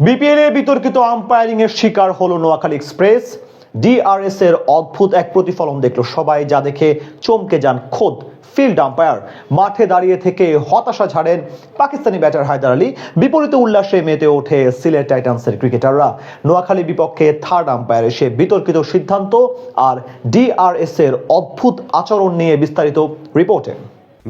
BPL এ বিতর্কিত umpiring এর শিকার হলো নোয়াখালী এক্সপ্রেস। ডিআরএস এর অদ্ভুত এক প্রতিফলন দেখলো সবাই, যা দেখে চমকে যান খোদ ফিল্ড আম্পায়ার। মাঠে দাঁড়িয়ে থেকে হতাশা ঝাড়েন পাকিস্তানি ব্যাটার হায়দার আলী, বিপরীতে উল্লাসে মেতে ওঠে সিলেট টাইটান্সের ক্রিকেটাররা। নোয়াখালী বিপক্ষে থার্ড আম্পায়ার এসে বিতর্কিত সিদ্ধান্ত আর ডিআরএস এর অদ্ভুত আচরণ নিয়ে বিস্তারিত রিপোর্টে।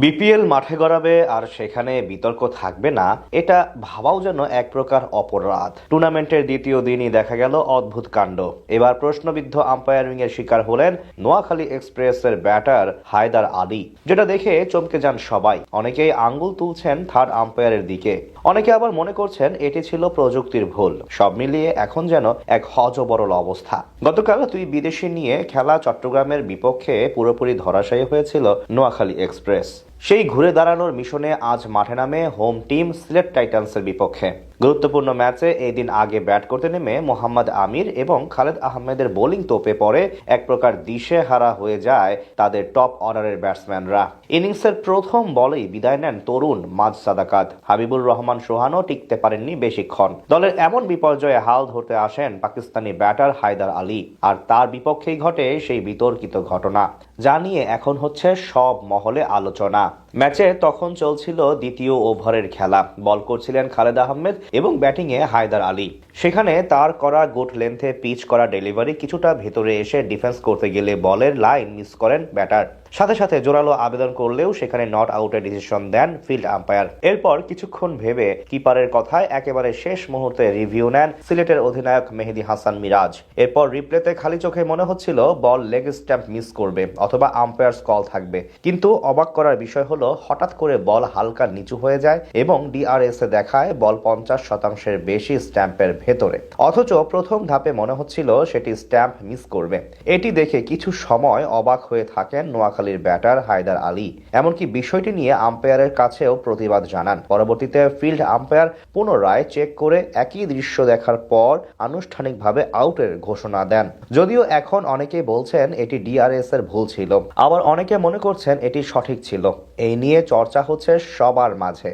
বিপিএল মাঠে গড়াবে আর সেখানে বিতর্ক থাকবে না, এটা ভাবাও যেন এক প্রকার অপরাধ। টুর্নামেন্টের দ্বিতীয় দিনই দেখা গেল অদ্ভুত কাণ্ড। এবার প্রশ্নবিদ্ধ আম্পায়ারিং এর শিকার হলেন নোয়াখালী এক্সপ্রেসের ব্যাটার হায়দার আলী, যেটা দেখে চমকে যান সবাই। অনেকেই আঙ্গুল তুলছেন থার্ড আম্পায়ারের দিকে, অনেকে আবার মনে করছেন এটি ছিল প্রযুক্তির ভুল। সব মিলিয়ে এখন যেন এক হযবরল অবস্থা। গতকাল দুই বিদেশি নিয়ে খেলা চট্টগ্রামের বিপক্ষে পুরোপুরি ধরাশায়ী হয়েছিল নোয়াখালী এক্সপ্রেস। সেই ঘুরে দাঁড়ানোর মিশনে আজ মাঠে নামে হোম টিম সিলেট টাইটান্সের বিপক্ষে। গুরুত্বপূর্ণ ম্যাচে এই দিন আগে ব্যাট করতে নেমে মোহাম্মদ আমির এবং খালেদ আহমেদের বোলিং তোপে পড়ে এক প্রকার দিশেহারা হয়ে যায় তাদের টপ অর্ডারের ব্যাটসম্যানরা। ইনিংসের প্রথম বলেই বিদায় নেন তরুণ মাঝ সাদাকাত। হাবিবুর রহমান সোহানও টিকতে পারেননি বেশিক্ষণ। দলের এমন বিপর্যয়ে হাল ধরতে আসেন পাকিস্তানি ব্যাটার হায়দার আলী, আর তার বিপক্ষেই ঘটে সেই বিতর্কিত ঘটনা, যা নিয়ে এখন হচ্ছে সব মহলে আলোচনা। ম্যাচে তখন চলছিল দ্বিতীয় ওভারের খেলা। বল করছিলেন খালেদ আহমেদ এবং ব্যাটিংয়ে হায়দার আলী। সেখানে তার করা গুড লেন্থে পিচ করা ডেলিভারি কিছুটা ভেতরে এসে ডিফেন্স করতে গেলে বলের লাইন মিস করেন ব্যাটার। সাথে সাথে জোরালো আবেদন করলেও সেখানে নট আউটের ডিসিশন দেন ফিল্ড আম্পায়ার। এরপর কিছুক্ষণ ভেবে কিপারের কথায় একেবারে শেষ মুহূর্তে রিভিউ নেন সিলেটের অধিনায়ক মেহেদী হাসান মিরাজ। এরপর রিপ্লেতে খালি চোখে মনে হচ্ছিল বল লেগ স্ট্যাম্প মিস করবে অথবা আম্পায়ার্স কল থাকবে, কিন্তু অবাক করার বিষয় হলো হঠাৎ করে বল হালকা নিচু হয়ে যায় এবং ডিআরএস এ দেখায় বল 50% বেশি স্ট্যাম্পের ভেতরে, অথচ প্রথম ধাপে মনে হচ্ছিল সেটি স্ট্যাম্প মিস করবে। এটি দেখে কিছু সময় অবাক হয়ে থাকেন নোয়াখালীর ব্যাটার হায়দার আলী। এমনকি বিষয়টি নিয়ে আম্পায়ারের কাছেও প্রতিবাদ জানান। পরবর্তীতে ফিল্ড আম্পায়ার পুনরায় চেক করে একই দৃশ্য দেখার পর আনুষ্ঠানিকভাবে আউটের ঘোষণা দেন। যদিও এখন অনেকেই বলছেন এটি ডিআরএস এর ভুল ছিল, আবার অনেকে মনে করছেন এটি সঠিক ছিল। এই নিয়ে চর্চা হচ্ছে সবার মাঝে।